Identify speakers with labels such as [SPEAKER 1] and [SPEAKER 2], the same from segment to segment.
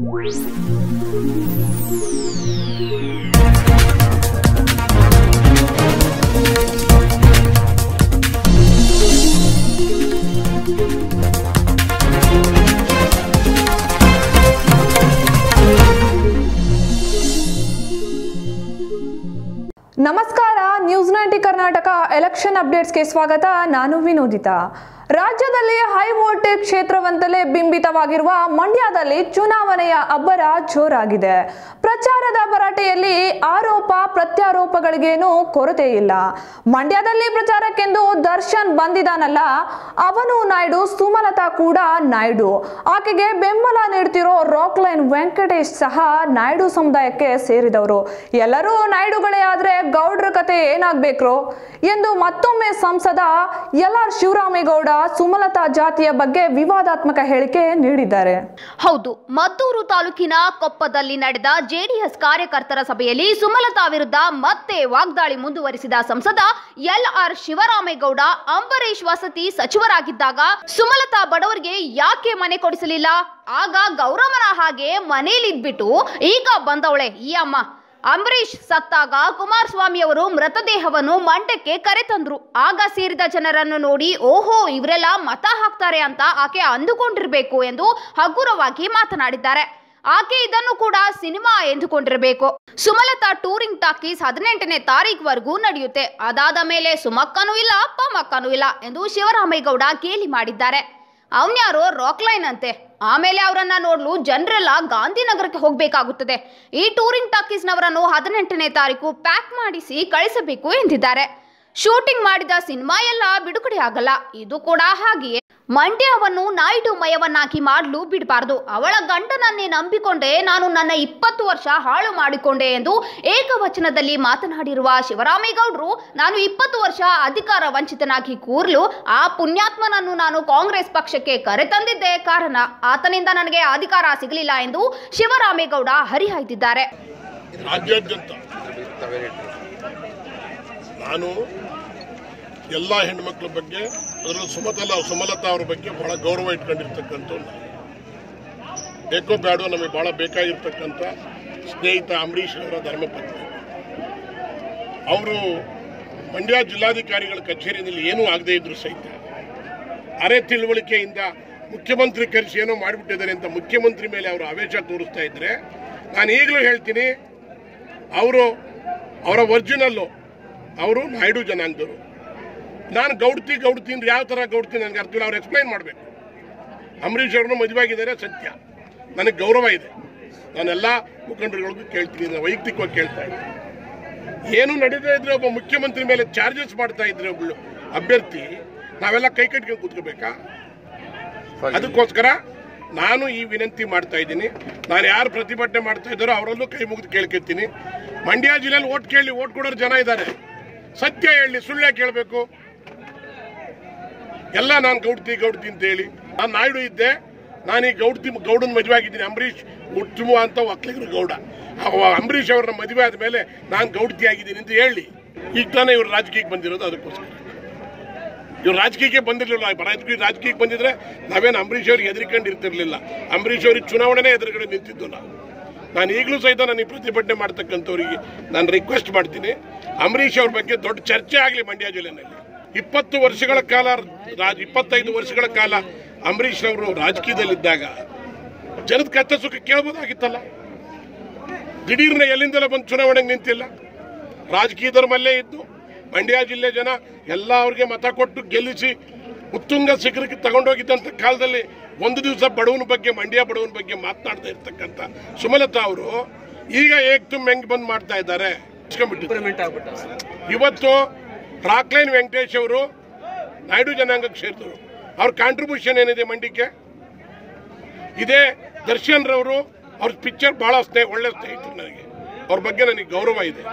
[SPEAKER 1] ನಮಸ್ಕಾರ, news 90 Karnataka election ಅಪ್ಡೇಟ್ಸ್ಗೆ ಸ್ವಾಗತ. ನಾನು ವಿನೋದಿತಾ. ರಾಜ್ಯದಲ್ಲಿ ಹೈ ವೋಲ್ಟೇಜ್ ಕ್ಷೇತ್ರವಂತಲೇ ಬಿಂಬಿತವಾಗಿರುವ ಮಂಡ್ಯದಲ್ಲಿ ಚುನಾವಣೆಯ ಅಬ್ಬರ ಜೋರಾಗಿದೆ. ಪ್ರಚಾರದ ಭರಾಟೆಯಲ್ಲಿ ಆರೋಪ ಪ್ರತ್ಯಾರೋಪಗಳಿಗೇನು ಕೊರತೆ ಇಲ್ಲ. ಮಂಡ್ಯದಲ್ಲಿ ಪ್ರಚಾರಕ್ಕೆಂದು ದರ್ಶನ್ ಬಂದಿದ್ದಾನಲ್ಲ, ಅವನು ನಾಯ್ಡು, ಸುಮಲತಾ ಕೂಡ ನಾಯ್ಡು. ಆಕೆಗೆ ಬೆಂಬಲ ನೀಡ್ತಿರೋ ರಾಕ್ಲೈನ್ ವೆಂಕಟೇಶ್ ಸಹ ನಾಯ್ಡು ಸಮುದಾಯಕ್ಕೆ ಸೇರಿದವರು. ಎಲ್ಲರೂ ನಾಯ್ಡುಗಳೇ ಆದ್ರೆ ಗೌಡ್ರ ಕತೆ ಏನಾಗ್ಬೇಕ್ರೋ ಎಂದು ಮತ್ತೊಮ್ಮೆ ಸಂಸದ ಎಲ್.ಆರ್. ಶಿವರಾಮೇಗೌಡ ಸುಮಲತಾ ಜಾತಿಯ ಬಗ್ಗೆ ವಿವಾದಾತ್ಮಕ ಹೇಳಿಕೆ ನೀಡಿದ್ದಾರೆ.
[SPEAKER 2] ಹೌದು, ಮದ್ದೂರು ತಾಲೂಕಿನ ಕೊಪ್ಪದಲ್ಲಿ ನಡೆದ ಜೆಡಿಎಸ್ ಕಾರ್ಯಕರ್ತರ ಸಭೆಯಲ್ಲಿ ಸುಮಲತಾ ವಿರುದ್ಧ ಮತ್ತೆ ವಾಗ್ದಾಳಿ ಮುಂದುವರಿಸಿದ ಸಂಸದ ಎಲ್.ಆರ್. ಶಿವರಾಮೇಗೌಡ, ಅಂಬರೀಶ್ ವಸತಿ ಸಚಿವರಾಗಿದ್ದಾಗ ಸುಮಲತಾ ಬಡವರಿಗೆ ಯಾಕೆ ಮನೆ ಕೊಡಿಸಲಿಲ್ಲ? ಆಗ ಗೌರವನ ಹಾಗೆ ಮನೇಲಿದ್ಬಿಟ್ಟು ಈಗ ಬಂದವಳೆ ಈ ಅಮ್ಮ. ಅಂಬರೀಶ್ ಸತ್ತಾಗ ಕುಮಾರಸ್ವಾಮಿ ಅವರು ಮೃತದೇಹವನ್ನು ಮಂಡ್ಯಕ್ಕೆ ಕರೆತಂದ್ರು. ಆಗ ಸೇರಿದ ಜನರನ್ನು ನೋಡಿ ಓಹೋ ಇವರೆಲ್ಲ ಮತ ಹಾಕ್ತಾರೆ ಅಂತ ಆಕೆ ಅಂದುಕೊಂಡಿರಬೇಕು ಎಂದು ಹಗುರವಾಗಿ ಮಾತನಾಡಿದ್ದಾರೆ. ಆಕೆ ಇದನ್ನು ಕೂಡ ಸಿನಿಮಾ ಎಂದುಕೊಂಡಿರಬೇಕು. ಸುಮಲತಾ ಟೂರಿಂಗ್ ಟಾಕೀಸ್ 18ನೇ ತಾರೀಖುವರೆಗೂ ನಡೆಯುತ್ತೆ. ಅದಾದ ಮೇಲೆ ಸುಮಕ್ಕನೂ ಇಲ್ಲ, ಪಮ್ಮಕ್ಕನೂ ಇಲ್ಲ ಎಂದು ಶಿವರಾಮೇಗೌಡ ಗೇಲಿ ಮಾಡಿದ್ದಾರೆ. ಅವನ್ಯಾರೋ ರಾಕ್ಲೈನ್ ಅಂತೆ. ಆಮೇಲೆ ಅವರನ್ನ ನೋಡಲು ಜನರೆಲ್ಲ ಗಾಂಧಿನಗರಕ್ಕೆ ಹೋಗಬೇಕಾಗುತ್ತದೆ. ಈ ಟೂರಿಂಗ್ ಟಾಕೀಸ್ನವರನ್ನು 18ನೇ ತಾರೀಕು ಪ್ಯಾಕ್ ಮಾಡಿಸಿ ಕಳಿಸಬೇಕು ಎಂದಿದ್ದಾರೆ. ಶೂಟಿಂಗ್ ಮಾಡಿದ ಸಿನಿಮಾ ಎಲ್ಲ ಬಿಡುಗಡೆ ಆಗಲ್ಲ. ಇದು ಕೂಡ ಹಾಗೆಯೇ. ಮಂಡ್ಯವನ್ನು ನಾಯ್ಡು ಮಯವನ್ನಾಗಿ ಮಾಡಲು ಬಿಡಬಾರದು. ಅವಳ ಗಂಡನನ್ನೇ ನಂಬಿಕೊಂಡೆ ನಾನು ನನ್ನ 20 ವರ್ಷ ಹಾಳು ಮಾಡಿಕೊಂಡೆ ಎಂದು ಏಕವಚನದಲ್ಲಿ ಮಾತನಾಡಿರುವ ಶಿವರಾಮೇಗೌಡರು, ನಾನು 20 ವರ್ಷ ಅಧಿಕಾರ ವಂಚಿತನಾಗಿ ಕೂರಲು ಆ ಪುಣ್ಯಾತ್ಮನನ್ನು ನಾನು ಕಾಂಗ್ರೆಸ್ ಪಕ್ಷಕ್ಕೆ ಕರೆತಂದಿದ್ದೇ ಕಾರಣ. ಆತನಿಂದ ನನಗೆ ಅಧಿಕಾರ ಸಿಗಲಿಲ್ಲ ಎಂದು ಶಿವರಾಮೇಗೌಡ ಹರಿಹಾಯ್ದಿದ್ದಾರೆ.
[SPEAKER 3] ನಾನು ಎಲ್ಲ ಹೆಣ್ಮಕ್ಳ ಬಗ್ಗೆ, ಅದರಲ್ಲೂ ಸುಮಲತಾ ಅವ್ರ ಬಗ್ಗೆ ಬಹಳ ಗೌರವ ಇಟ್ಕೊಂಡಿರ್ತಕ್ಕಂಥ, ಬೇಕೋ ಬೇಡೋ ನಮಗೆ ಬಹಳ ಬೇಕಾಗಿರ್ತಕ್ಕಂಥ ಸ್ನೇಹಿತ ಅಂಬರೀಶ್ ಅವರ ಧರ್ಮಪತ್ನಿ. ಅವರು ಮಂಡ್ಯ ಜಿಲ್ಲಾಧಿಕಾರಿಗಳ ಕಚೇರಿಯಲ್ಲಿ ಏನೂ ಆಗದೇ ಇದ್ರು ಸಹಿತ ಅರೆ ತಿಳುವಳಿಕೆಯಿಂದ ಮುಖ್ಯಮಂತ್ರಿ ಕರೆಸಿ ಏನೋ ಮಾಡಿಬಿಟ್ಟಿದ್ದಾರೆ ಅಂತ ಮುಖ್ಯಮಂತ್ರಿ ಮೇಲೆ ಅವರು ಆವೇಶ ತೋರಿಸ್ತಾ ಇದ್ರೆ, ನಾನು ಈಗಲೂ ಹೇಳ್ತೀನಿ, ಅವರ ಒರಿಜಿನಲ್ಲು ಅವರು ನಾಯ್ಡು ಜನಾಂಗದವರು. ನಾನು ಗೌಡ್ತಿ ಅಂದ್ರೆ ಯಾವ ಥರ ಗೌಡ್ತಿ ನನಗೆ ಅರ್ಥವಿಲ್ಲ. ಅವ್ರು ಎಕ್ಸ್ಪ್ಲೈನ್ ಮಾಡಬೇಕು. ಅಂಬರೀಶ್ ಅವ್ರನ್ನೂ ಮದುವೆ ಆಗಿದ್ದಾರೆ, ಸತ್ಯ. ನನಗೆ ಗೌರವ ಇದೆ. ನಾನೆಲ್ಲ ಮುಖಂಡರುಗಳಿಗೂ ಕೇಳ್ತೀನಿ, ನಾನು ವೈಯಕ್ತಿಕವಾಗಿ ಕೇಳ್ತಾ ಇದ್ದೀನಿ. ಏನು ನಡೀತಾ ಇದ್ರೆ ಒಬ್ಬ ಮುಖ್ಯಮಂತ್ರಿ ಮೇಲೆ ಚಾರ್ಜಸ್ ಮಾಡ್ತಾ ಇದ್ರೆ ಒಬ್ಬಳು ಅಭ್ಯರ್ಥಿ, ನಾವೆಲ್ಲ ಕೈ ಕಟ್ಕೊಂಡು ಕೂತ್ಕೋಬೇಕಾ? ಅದಕ್ಕೋಸ್ಕರ ನಾನು ಈ ವಿನಂತಿ ಮಾಡ್ತಾ ಇದ್ದೀನಿ. ನಾನು ಯಾರು ಪ್ರತಿಭಟನೆ ಮಾಡ್ತಾ ಇದ್ದಾರೋ ಅವರಲ್ಲೂ ಕೈ ಮುಗಿದು ಕೇಳ್ಕೊತೀನಿ. ಮಂಡ್ಯ ಜಿಲ್ಲೆಯಲ್ಲಿ ಓಟ್ ಕೊಡೋರು ಜನ ಇದ್ದಾರೆ. ಸತ್ಯ ಹೇಳಿ, ಸುಳ್ಳೆ ಕೇಳಬೇಕು. ಎಲ್ಲ ನಾನು ಗೌಡ್ತಿ ಅಂತ ಹೇಳಿ, ನಾನು ನಾಯ್ಡು ಇದ್ದೆ, ನಾನು ಈ ಗೌಡನ ಮದುವೆ ಆಗಿದ್ದೀನಿ. ಅಂಬರೀಶ್ ಉತ್ತಮ ಅಂತ ಒಕ್ಕಲಿಗರ ಗೌಡ. ಅಂಬರೀಶ್ ಅವ್ರನ್ನ ಮದುವೆ ಆದಮೇಲೆ ನಾನು ಗೌಡ್ತಿ ಆಗಿದ್ದೀನಿ ಅಂತ ಹೇಳಿ. ಈಗ ತಾನೇ ಇವರು ರಾಜಕೀಯಕ್ಕೆ ಬಂದಿರೋದು. ಅದಕ್ಕೋಸ್ಕರ ಇವ್ರು ರಾಜಕೀಯಕ್ಕೆ ಬಂದಿರಲಿಲ್ಲ. ರಾಜಕೀಯಕ್ಕೆ ಬಂದಿದ್ರೆ ನಾವೇನು ಅಂಬರೀಶ್ ಅವ್ರಿಗೆ ಹೆದರಿಕೊಂಡಿರ್ತಿರ್ಲಿಲ್ಲ. ಅಂಬರೀಶ್ ಅವ್ರಿಗೆ ಚುನಾವಣೆನೇ ಎದುರುಗಡೆ ನಿಂತಿದ್ದು ನಾನು ಈಗಲೂ ಸಹಿತ ನಾನು ಈ ಪ್ರತಿಭಟನೆ ಮಾಡ್ತಕ್ಕಂಥವ್ರಿಗೆ ನಾನು ರಿಕ್ವೆಸ್ಟ್ ಮಾಡ್ತೀನಿ, ಅಂಬರೀಶ್ ಅವ್ರ ಬಗ್ಗೆ ದೊಡ್ಡ ಚರ್ಚೆ ಆಗಲಿ ಮಂಡ್ಯ ಜಿಲ್ಲೆಯಲ್ಲಿ. 25 ವರ್ಷಗಳ ಕಾಲ ಅಂಬರೀಶ್ ಅವರು ರಾಜಕೀಯದಲ್ಲಿದ್ದಾಗ ಜನದ ಕಷ್ಟ ಸುಖ ಕೇಳ್ಬೋದಾಗಿತ್ತಲ್ಲ. ದಿಢೀರ್ನ ಎಲ್ಲಿಂದಲೇ ಬಂದು ಚುನಾವಣೆಗೆ ನಿಂತಿಲ್ಲ. ರಾಜಕೀಯದವ್ರ ಮಲ್ಲೇ ಇದ್ದು ಮಂಡ್ಯ ಜಿಲ್ಲೆ ಜನ ಎಲ್ಲ ಅವ್ರಿಗೆ ಮತ ಕೊಟ್ಟು ಗೆಲ್ಲಿಸಿ ಉತ್ತುಂಗ ಶಿಖರಕ್ಕೆ ತಗೊಂಡೋಗಿದ್ದಂಥ ಕಾಲದಲ್ಲಿ ಒಂದು ದಿವಸ ಮಂಡ್ಯ ಬಡವನ ಬಗ್ಗೆ ಮಾತನಾಡ್ತಾ ಇರ್ತಕ್ಕಂಥ ಸುಮಲತಾ ಅವರು ಈಗ ಏಕ್ತುಮ್ ಹೆಂಗ್ ಬಂದ್ ಮಾಡ್ತಾ ಇದ್ದಾರೆ. ಇವತ್ತು ರಾಕ್ಲೈನ್ ವೆಂಕಟೇಶ್ ಅವರು ನಾಯ್ಡು ಜನಾಂಗಕ್ಕೆ ಸೇರಿದವರು. ಅವ್ರ ಕಾಂಟ್ರಿಬ್ಯೂಷನ್ ಏನಿದೆ ಮಂಡ್ಯಕ್ಕೆ? ಇದೇ ದರ್ಶನ್ ರವರು, ಅವ್ರ ಪಿಕ್ಚರ್ ಬಹಳ ಒಳ್ಳೆ ಸ್ನೇಹಿತರು. ನನಗೆ ಅವ್ರ ಬಗ್ಗೆ ನನಗೆ ಗೌರವ ಇದೆ.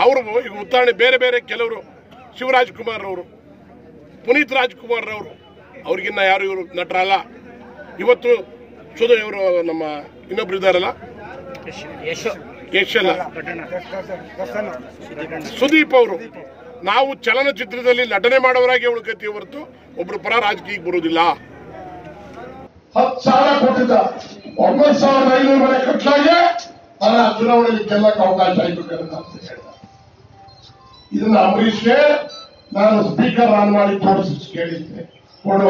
[SPEAKER 3] ಅವರು ಈಗ ಉದಾಹರಣೆ ಬೇರೆ ಕೆಲವರು, ಶಿವರಾಜ್ ಕುಮಾರ್ ಅವರು, ಪುನೀತ್ ರಾಜ್ಕುಮಾರ್ ಅವರು, ಅವ್ರಿಗಿನ್ನ ಯಾರು ಇವರು ನಟರಲ್ಲ. ಇವತ್ತು ಇವರು ನಮ್ಮ ಇನ್ನೊಬ್ರು ಇದ್ದಾರಲ್ಲ, ಯಶ್ ಅಲ್ಲ, ಸುದೀಪ್ ಅವರು. ನಾವು ಚಲನಚಿತ್ರದಲ್ಲಿ ನಟನೆ ಮಾಡೋರಾಗಿ ಉಳ್ಕತ್ತೀವಿ ಹೊರತು ಒಬ್ರು ಪರ ರಾಜಕೀಯಕ್ಕೆ ಬರುವುದಿಲ್ಲ.
[SPEAKER 4] 10,000 ಕೊಟ್ಟಿದ್ದ, 9,500 ಮನೆ ಚುನಾವಣೆಯಲ್ಲಿ ಗೆಲ್ಲಕ್ಕೆ ಅವಕಾಶ ಆಯ್ತು ಅಂತ ಹೇಳಿದ. ಇದನ್ನ ಅಂಬರೀಷ್ಗೆ ನಾನು ಸ್ಪೀಕರ್ ಆನ್ ಮಾಡಿ ತೋರಿಸಿ ಕೇಳಿದ್ದೆ, ಕೊಡು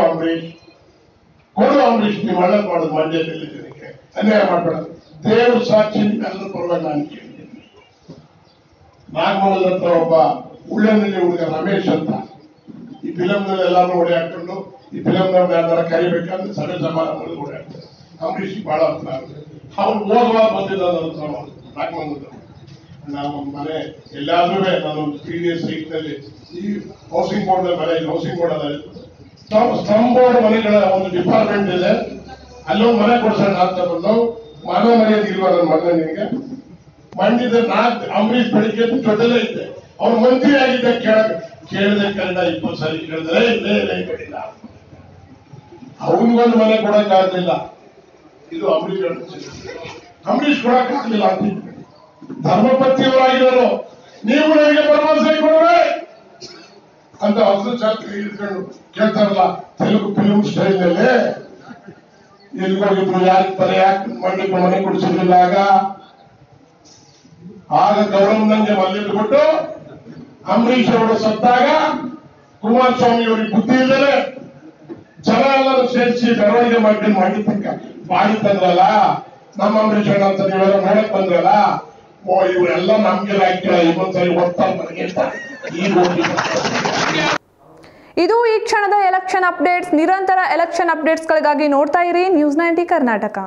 [SPEAKER 4] ಅಂಬರೀಷ್ ನೀವು ಒಳ್ಳೇದು ಮಾಡೋದು, ಮಂಡ್ಯದಲ್ಲಿ ಜನಕ್ಕೆ ಅನ್ಯಾಯ ಮಾಡಬೇಡ, ದೇವ್ರ ಸಾಕ್ಷಿ ಎಲ್ಲ ಪರವಾಗಿ ನಾನು ಕೇಳಿದ್ದೀನಿ. ನಾಗಮಂಗಲದ ಹತ್ರ ಒಬ್ಬ ಉಳ್ಳನಲ್ಲಿ ಹುಡುಗ ರಮೇಶ್ ಅಂತ, ಈ ಫಿಲಂನಲ್ಲಿ ಎಲ್ಲಾರು ಓಡಿ ಹಾಕೊಂಡು ಈ ಫಿಲಂನವ್ರನ್ನ ಯಾರು ಕರಿಬೇಕಂದ್ರೆ ಸಭೆ ಸಮಾರಂಭದಲ್ಲಿ ಓಡಿ ಹಾಕ್ತಾರೆ. ಅಂಬರೀಷ್ ಬಹಳ ಹತ್ರ ಅವ್ರು ಹೋಗುವಾಗ ಬಂದಿದ್ದ ನಾಗಮಂಗಲದ ನಾವು ಮನೆ ಎಲ್ಲಾದ್ರೂ ನಾನೊಂದು PDS ಸೈಟ್ನಲ್ಲಿ ಈ ಹೌಸಿಂಗ್ ಬೋರ್ಡ್ ಮನೆ, ಹೌಸಿಂಗ್ ಬೋರ್ಡ್ ಅಲ್ಲ ಸ್ಟಂಬೋರ್ಡ್ ಮನೆಗಳ ಒಂದು ಡಿಪಾರ್ಟ್ಮೆಂಟ್ ಇದೆ, ಅಲ್ಲೊಂದು ಮನೆ ಕೊಡ್ಸೋಣ ಅಂತ ಬಂದು ಮನೆ ಮರ್ಯಾದೆ ಇಲ್ವಾ ನನ್ನ ಮನೆ ನಿನಗೆ? ಮಂಡ್ಯದ ಅಂಬರೀಷ್ ಬೆಳಿಗ್ಗೆ ಜೊತೆಲೇ ಇದ್ದೆ, ಅವ್ರು ಮಂತ್ರಿ ಆಗಿದ್ದೆ, ಕೇಳಿದೆ ಕನ್ನಡ 20 ಸಾರಿ ಕೇಳಿದ್ರೆ ಇಲ್ಲ, ಅವನಿಗೊಂದು ಮನೆ ಕೊಡಕ್ ಆಗ್ಲಿಲ್ಲ. ಇದು ಅಂಬರೀಷ್ ಕೊಡಕ್ ಆಗ್ಲಿಲ್ಲ ಅಂತ ಧರ್ಮಪತಿಯವರಾಗಿರೋರು, ನೀವು ನನಗೆ ಭರವಸೆ ಕೊಡವೆ ಅಂತ ಹೊಸ ಚಾತ್ರಿ ಇಟ್ಕೊಂಡು ಕೇಳ್ತಾರಲ್ಲ ತೆಲುಗು ಫಿಲ್ಮ್ ಸ್ಟೈಲ್ ನಲ್ಲಿ. ಎಲ್ಲಿಗೋಗಿದ್ರು ಯಾಕೆ ಬರ ಯಾಕೆ ಮಂಡ್ಯಕ್ಕೆ ಮನೆ ಕೊಡಿಸಿರ್ಲಿಲ್ಲ ಆಗ ಗೌರವನಂಗೆ ಮಲ್ಲಿಟ್ಟು ಬಿಟ್ಟು ಅಂಬರೀಷ್ ಅವರು ಸತ್ತಾಗ ಕುಮಾರಸ್ವಾಮಿ ಅವರಿಗೆ ಬುದ್ಧಿ ಇಲ್ಲದೆ ಜನ ಎಲ್ಲರೂ ಸೇರಿಸಿ ಮೆರವಣಿಗೆ ಮಾಡ್ಕೊಂಡು ಮಾಡಿದ್ದಕ್ಕ ಬಾಡಿ ತಂದ್ರಲ್ಲ ನಮ್ಮ ಅಂಬರೀಷ್ ಅಣ್ಣ ಅಂತ ನೀವೆಲ್ಲ ನೋಡಕ್ ಬಂದ್ರಲ್ಲ, ಇವರೆಲ್ಲ ನಮ್ಗೆ ಹಾಕಿಲ್ಲ, ಇನ್ನೊಂದ್ಸರಿ ಒತ್ತಾರೆ ನನಗೆ
[SPEAKER 1] ಇದು ಈ ಕ್ಷಣದ ಎಲೆಕ್ಷನ್ ಅಪ್ಡೇಟ್ಸ್. ನಿರಂತರ ಎಲೆಕ್ಷನ್ ಅಪ್ಡೇಟ್ಸ್ಗಳಿಗಾಗಿ ನೋಡ್ತಾ ಇರಿ ನ್ಯೂಸ್ 90 ಕರ್ನಾಟಕ.